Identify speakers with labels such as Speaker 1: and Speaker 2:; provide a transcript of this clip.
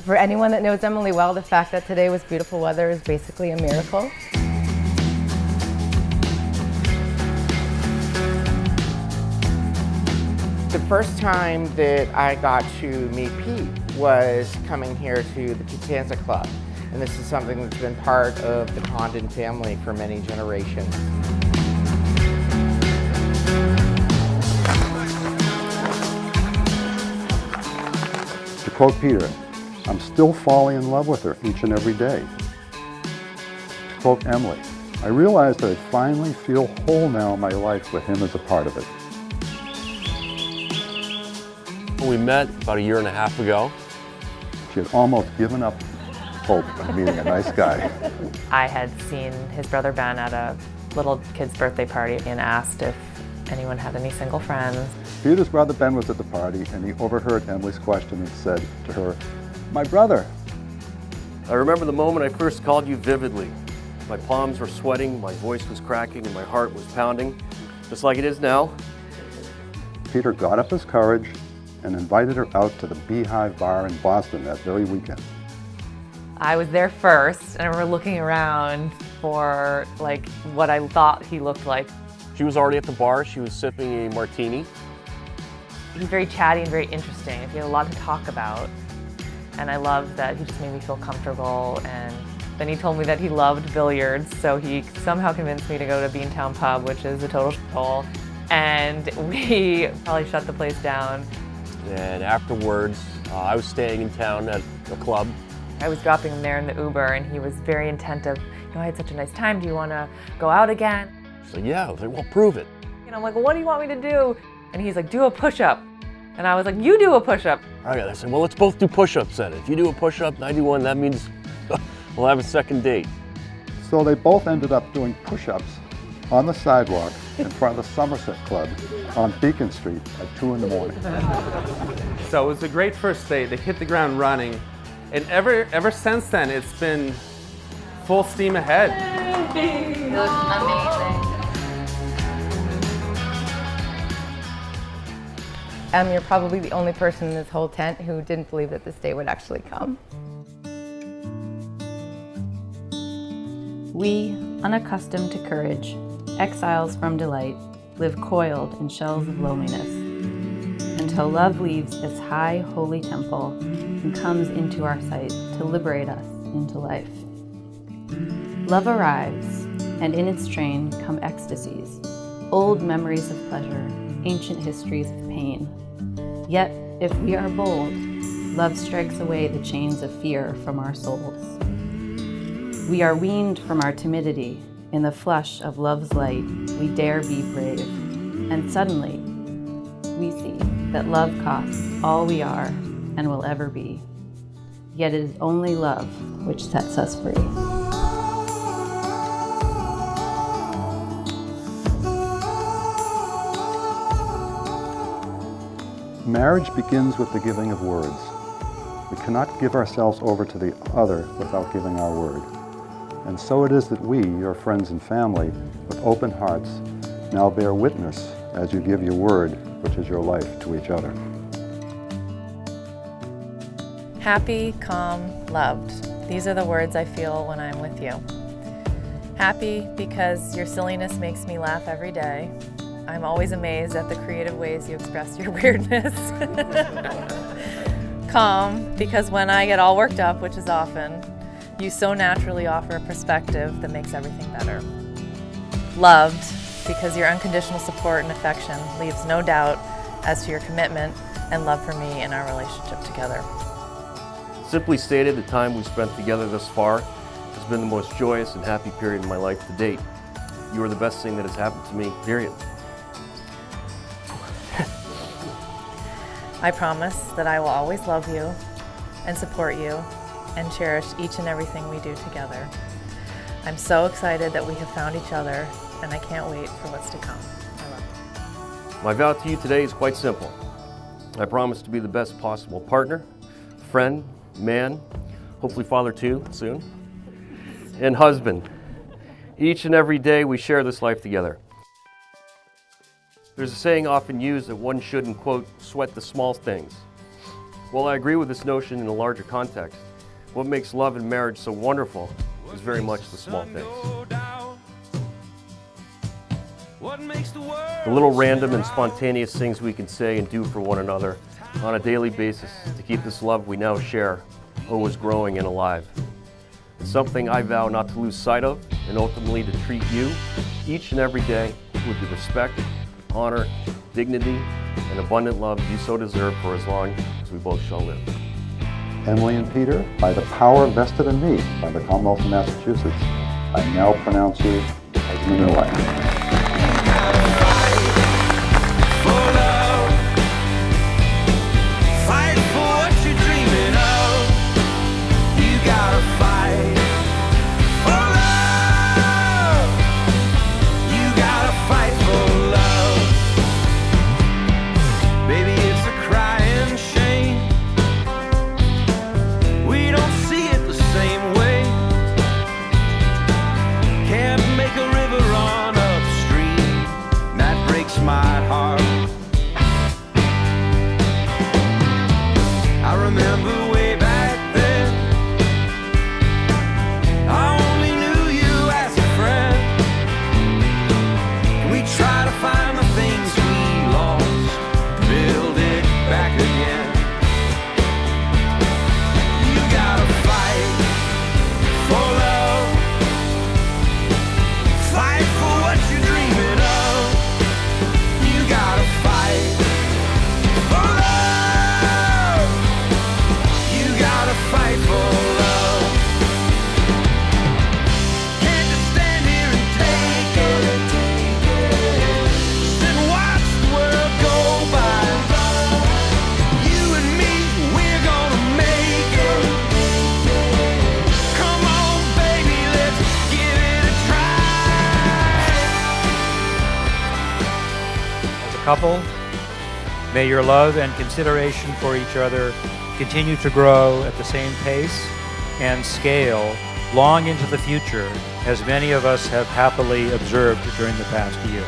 Speaker 1: For anyone that knows Emily well, the fact that today was beautiful weather is basically a miracle.
Speaker 2: The first time that I got to meet Pete was coming here to the Kittansset Club. And this is something that's been part of the Condon family for many generations.
Speaker 3: To quote Peter, I'm still falling in love with her each and every day. To quote Emily, I realize that I finally feel whole now in my life with him as a part of it.
Speaker 4: We met about 1.5 years ago.
Speaker 3: She had almost given up hope of meeting a nice guy.
Speaker 5: I had seen his brother Ben at a little kid's birthday party and asked if anyone had any single friends.
Speaker 3: Peter's brother Ben was at the party and he overheard Emily's question and said to her, "My brother."
Speaker 4: I remember the moment I first called you vividly. My palms were sweating, my voice was cracking, and my heart was pounding, just like it is now.
Speaker 3: Peter got up his courage and invited her out to the Beehive Bar in Boston that very weekend.
Speaker 5: I was there first, and I remember looking around for like what I thought he looked like.
Speaker 4: She was already at the bar. She was sipping a martini.
Speaker 5: He's very chatty and very interesting. He had a lot to talk about, and I loved that he just made me feel comfortable. And then he told me that he loved billiards, so he somehow convinced me to go to Beantown Pub, which is a total shithole, and we probably shut the place down.
Speaker 4: And afterwards, I was staying in town at the club.
Speaker 5: I was dropping him there in the Uber, and he was very attentive. You know, I had such a nice time. Do you want to go out again?
Speaker 4: So yeah, I was like, well, prove it.
Speaker 5: And I'm like, well, what do you want me to do? And he's like, do a push-up. And I was like, you do a push-up.
Speaker 4: All right, I said, well, let's both do push-ups then. If you do a push-up and I do one, that means we'll have a second date.
Speaker 3: So they both ended up doing push-ups on the sidewalk in front of the Somerset Club on Beacon Street at 2 in the morning.
Speaker 6: So it was a great first date. They hit the ground running. And ever since then, it's been full steam ahead.
Speaker 1: You look amazing. You're probably the only person in this whole tent who didn't believe that this day would actually come.
Speaker 7: We, unaccustomed to courage, exiles from delight, live coiled in shells of loneliness, until love leaves its high, holy temple and comes into our sight to liberate us into life. Love arrives, and in its train come ecstasies, old memories of pleasure, ancient histories of pain. Yet, if we are bold, love strikes away the chains of fear from our souls. We are weaned from our timidity. In the flush of love's light, we dare be brave. And suddenly, we see that love costs all we are and will ever be. Yet it is only love which sets us free.
Speaker 3: Marriage begins with the giving of words. We cannot give ourselves over to the other without giving our word. And so it is that we, your friends and family, with open hearts, now bear witness as you give your word, which is your life, to each other.
Speaker 5: Happy, calm, loved. These are the words I feel when I'm with you. Happy because your silliness makes me laugh every day. I'm always amazed at the creative ways you express your weirdness. Calm because when I get all worked up, which is often, you so naturally offer a perspective that makes everything better. Loved because your unconditional support and affection leaves no doubt as to your commitment and love for me and our relationship together.
Speaker 4: Simply stated, the time we've spent together thus far has been the most joyous and happy period in my life to date. You are the best thing that has happened to me, period.
Speaker 5: I promise that I will always love you and support you and cherish each and everything we do together. I'm so excited that we have found each other, and I can't wait for what's to come. I love you.
Speaker 4: My vow to you today is quite simple. I promise to be the best possible partner, friend, man, hopefully father too, soon, and husband. Each and every day we share this life together. There's a saying often used that one shouldn't, quote, sweat the small things. While I agree with this notion in a larger context, what makes love and marriage so wonderful is very much the small things. The little random and spontaneous things we can say and do for one another on a daily basis to keep this love we now share always growing and alive. It's something I vow not to lose sight of, and ultimately to treat you each and every day with the respect, honor, dignity, and abundant love you so deserve for as long as we both shall live.
Speaker 3: Emily and Peter, by the power vested in me by the Commonwealth of Massachusetts, I now pronounce you husband and wife.
Speaker 8: Couple, may your love and consideration for each other continue to grow at the same pace and scale long into the future, as many of us have happily observed during the past year.